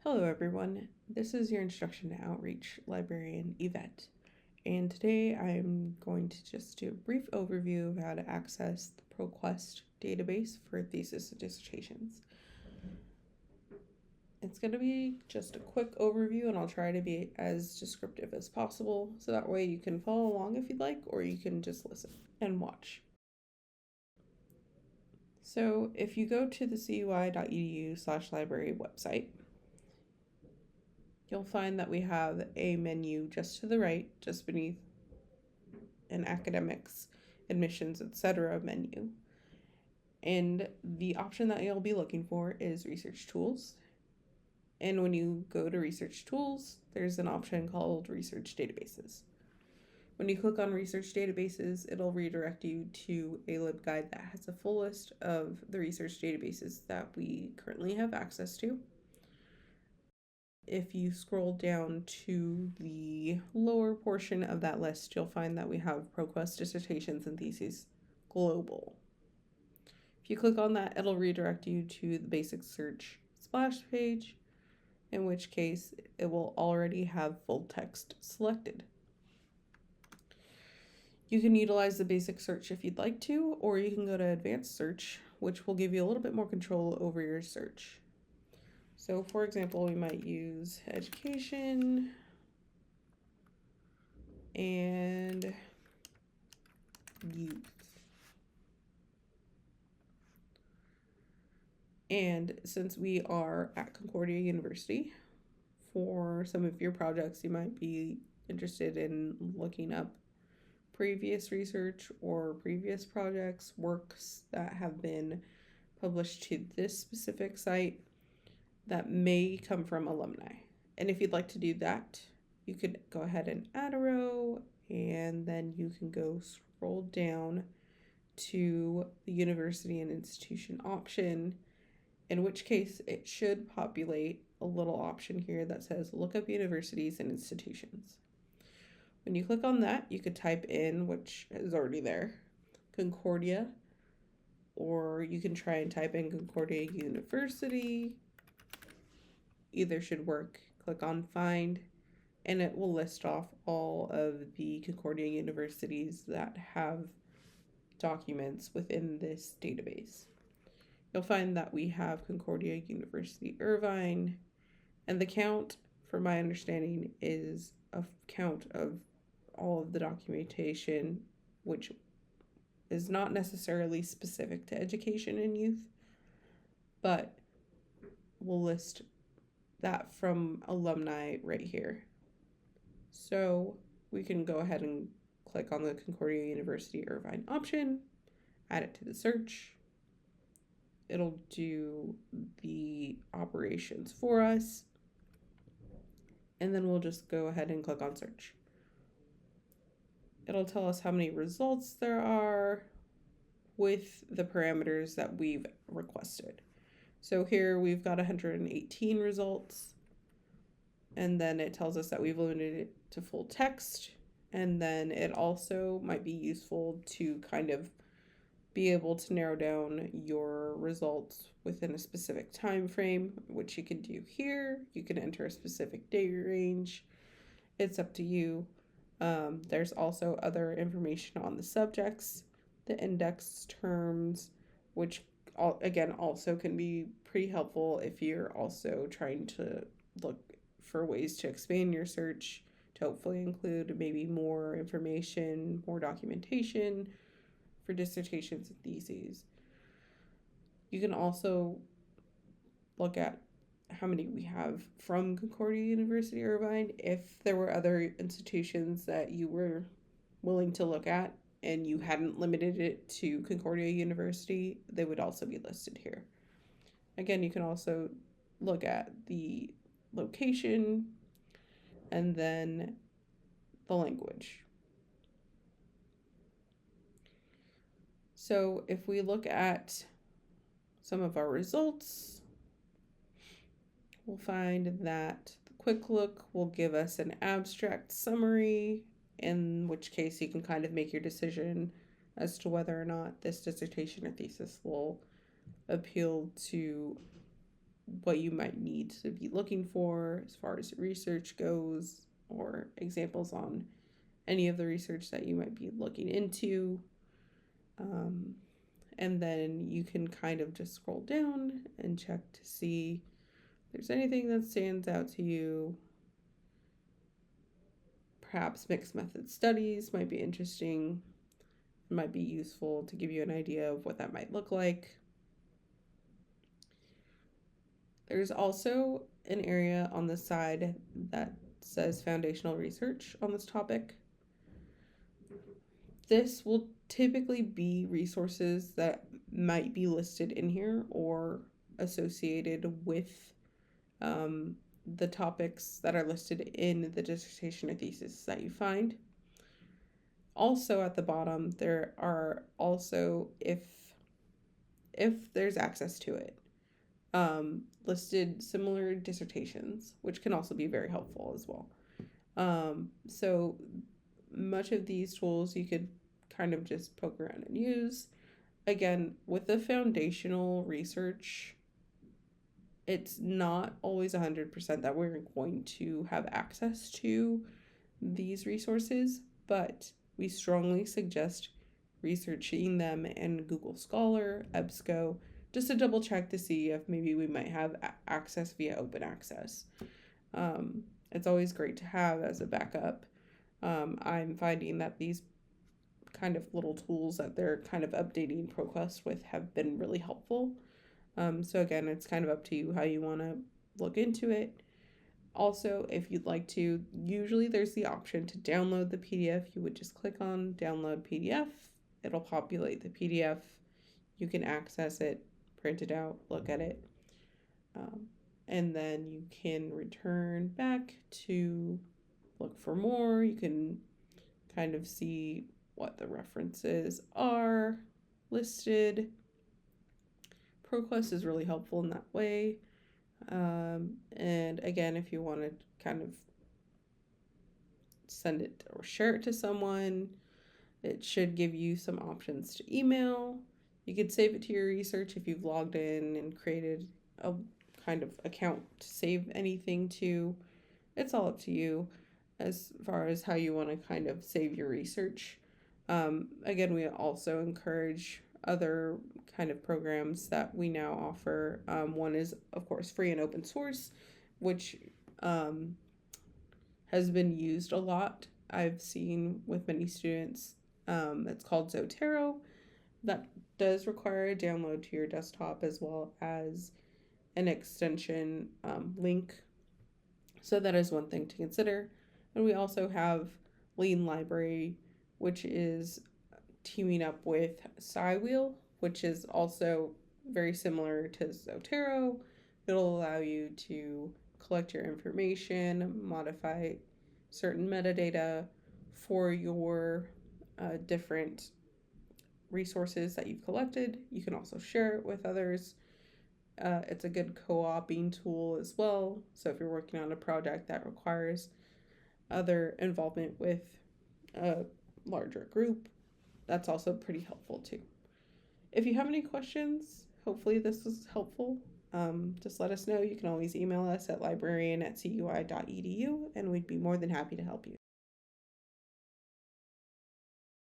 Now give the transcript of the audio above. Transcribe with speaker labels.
Speaker 1: Hello, everyone. This is your Introduction to Outreach librarian, Yvette. And today I'm going to just do a brief overview of how to access the Proquest database for thesis and dissertations. It's going to be just a quick overview, and I'll try to be as descriptive as possible so that way you can follow along if you'd like, or you can just listen and watch. So if you go to the cui.edu/library website, you'll find that we have a menu just to the right, just beneath an academics, admissions, etc. menu. And the option that you'll be looking for is research tools. And when you go to research tools, there's an option called research databases. When you click on research databases, it'll redirect you to a LibGuide that has a full list of the research databases that we currently have access to. If you scroll down to the lower portion of that list, you'll find that we have Proquest dissertations and theses global. If you click on that, it'll redirect you to the basic search splash page, in which case it will already have full text selected. You can utilize the basic search if you'd like to, or you can go to advanced search, which will give you a little bit more control over your search. So for example, we might use education and youth. And since we are at Concordia University, for some of your projects, you might be interested in looking up previous research or previous projects, works that have been published to this specific site that may come from alumni. And if you'd like to do that, you could go ahead and add a row, and then you can go scroll down to the university and institution option, in which case it should populate a little option here that says look up universities and institutions. When you click on that, you could type in, which is already there, Concordia, or you can try and type in Concordia University. Either should work. Click on find, and it will list off all of the Concordia universities that have documents within this database. You'll find that we have Concordia University Irvine, and the count, from my understanding, is a count of all of the documentation, which is not necessarily specific to education and youth, but we'll list that from alumni right here. So we can go ahead and click on the Concordia University Irvine option, add it to the search. It'll do the operations for us, and then we'll just go ahead and click on search. It'll tell us how many results there are with the parameters that we've requested. So here we've got 118 results, and then it tells us that we've limited it to full text, and then it also might be useful to kind of be able to narrow down your results within a specific time frame, which you can do here. You can enter a specific day range. It's up to you. There's also other information on the subjects, the index terms, which again also can be pretty helpful if you're also trying to look for ways to expand your search to hopefully include maybe more information, more documentation for dissertations and theses. You can also look at how many we have from Concordia University Irvine. If there were other institutions that you were willing to look at and you hadn't limited it to Concordia University, they would also be listed here. Again, you can also look at the location and then the language. So if we look at some of our results, we'll find that the quick look will give us an abstract summary, in which case you can kind of make your decision as to whether or not this dissertation or thesis will appeal to what you might need to be looking for as far as research goes, or examples on any of the research that you might be looking into. Um, and then you can kind of just scroll down and check to see if there's anything that stands out to you. Perhaps mixed method studies might be interesting. It might be useful to give you an idea of what that might look like. There's also an area on the side that says foundational research on this topic. This will typically be resources that might be listed in here or associated with the topics that are listed in the dissertation or thesis that you find. Also at the bottom, there are also, if there's access to it, listed similar dissertations, which can also be very helpful as well. So much of these tools you could kind of just poke around and use. Again, with the foundational research, it's not always 100% that we're going to have access to these resources, but we strongly suggest researching them in Google Scholar, EBSCO, just to double check to see if maybe we might have access via open access. It's always great to have as a backup. I'm finding that these kind of little tools that they're kind of updating Proquest with have been really helpful. So again, it's kind of up to you how you want to look into it. Also, if you'd like to, usually there's the option to download the PDF. You would just click on download PDF. It'll populate the PDF. You can access it, print it out, look at it. And then you can return back to look for more. You can kind of see what the references are listed. Proquest is really helpful in that way. And again, if you want to kind of send it or share it to someone, it should give you some options to email. You could save it to your research if you've logged in and created a kind of account to save anything to. It's all up to you as far as how you want to kind of save your research. Again, we also encourage other kind of programs that we now offer. One is, of course, free and open source, which has been used a lot. I've seen with many students. It's called Zotero. That does require a download to your desktop as well as an extension link. So that is one thing to consider. And we also have Lean Library, which is teaming up with SciWheel, which is also very similar to Zotero. It'll allow you to collect your information, modify certain metadata for your different resources that you've collected. You can also share it with others. It's a good co-oping tool as well. So if you're working on a project that requires other involvement with a larger group, that's also pretty helpful too. If you have any questions, hopefully this was helpful. Just let us know. You can always email us at librarian@cui.edu, and we'd be more than happy to help you.